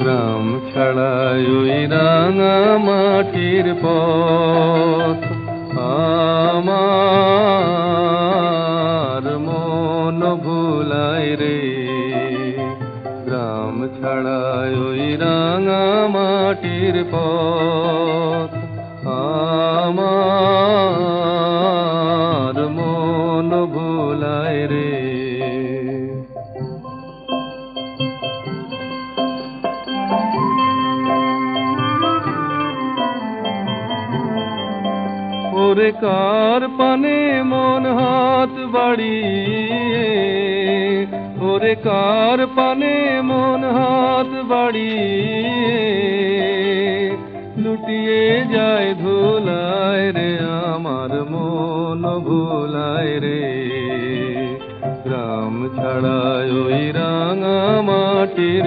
গ্রাম ছাড়াই ওই রাঙা মাটির পথ আমার মন ভুলায় রে। গ্রাম ছাড়াই ওই রাঙা মাটির পথ আমার মন ভুলায় রে। ওরে কার পানে মন হাত বাড়িয়ে, ওরে কার পানে মন হাত বাড়িয়ে লুটিয়ে যায় ধুলায় রে। আমার মন ভুলায় রে। গ্রাম ছাড়া ওই রাঙা মাটির